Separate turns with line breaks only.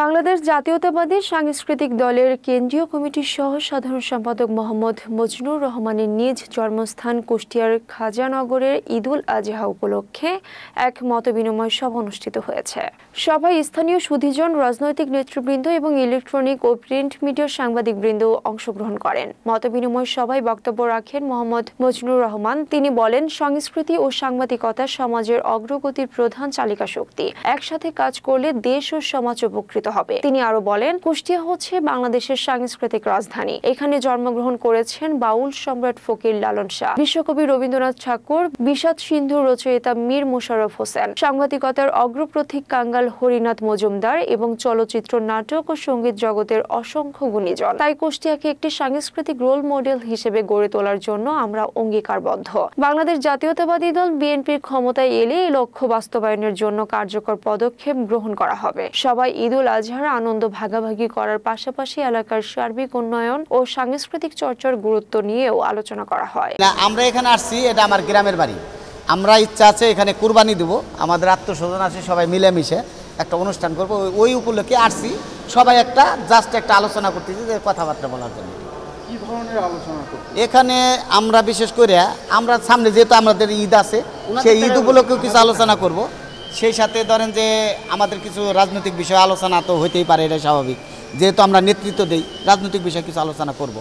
বাংলাদেশ জাতীয়তাবাদী সাংস্কৃতিক দলের কেন্দ্রীয় কমিটির সহ সাধারণ সম্পাদক মোহাম্মদ মজনুর রহমানের নিজ জন্মস্থান কুষ্টিয়ার খাজানগরের ঈদুল আজহা উপলক্ষে এক মতবিনিময় সভা অনুষ্ঠিত হয়েছে। সভায় স্থানীয় সুধীজন, রাজনৈতিক নেতৃবৃন্দ এবং ইলেকট্রনিক ও প্রিন্ট মিডিয়ার সাংবাদিকবৃন্দ অংশগ্রহণ করেন। মতবিনিময় সভায় বক্তব্য রাখেন মোহাম্মদ মজনুর রহমান। তিনি বলেন, সংস্কৃতি ও সাংবাদিকতা সমাজের অগ্রগতির প্রধান চালিকা শক্তি। একসাথে কাজ করলে দেশ ও সমাজ উপকৃত হবে। তিনি আরো বলেন, কুষ্টিয়া হচ্ছে বাংলাদেশের সাংস্কৃতিক রাজধানী। এখানে জন্মগ্রহণ করেছেন বাউল সম্রাট ফকির লালন শাহ, বিশ্বকবি রবীন্দ্রনাথ ঠাকুর, বিষাদ সিন্ধু রচয়িতা মীর মোশাররফ হোসেন, সাংবাদিকতার অগ্রপথিক কাঙ্গাল হরিনাথ মজুমদার এবং চলচ্চিত্র, নাটক ও সঙ্গীত জগতের অসংখ্য গুণীজন। তাই কুষ্টিয়াকে একটি সাংস্কৃতিক রোল মডেল হিসেবে গড়ে তোলার জন্য আমরা অঙ্গীকারবদ্ধ। বাংলাদেশ জাতীয়তাবাদী দল বিএনপির ক্ষমতায় এলে এই লক্ষ্য বাস্তবায়নের জন্য কার্যকর পদক্ষেপ গ্রহণ করা হবে। সবাই ঈদুল আজহার আনন্দ ভাগাভাগি করার পাশাপাশি এলাকার সার্বিক উন্নয়ন ও সাংস্কৃতিক চর্চার গুরুত্ব নিয়েও আলোচনা করা হয়।
আমরা এখানে আসছি, এটা আমার গ্রামের বাড়ি। আমরা ইচ্ছা আছে এখানে কুরবানি দেব, আমাদের আত্মস্বজন আছে, সবাই মিলেমিশে একটা অনুষ্ঠান করবো। ওই উপলক্ষে আসছি, সবাই জাস্ট একটা আলোচনা করতেছি, যে কথাবার্তা বলার জন্য।
কি ধরনের আলোচনা করতে?
এখানে আমরা বিশেষ করে আমরা সামনে যেহেতু আমাদের ঈদ আছে, সেই ঈদ উপলক্ষেও কিছু আলোচনা করব। সেই সাথে ধরেন যে আমাদের কিছু রাজনৈতিক বিষয় আলোচনা তো হইতেই পারে, এটা স্বাভাবিক। যেহেতু আমরা নেতৃত্ব দেই, রাজনৈতিক বিষয়ে কিছু আলোচনা করব।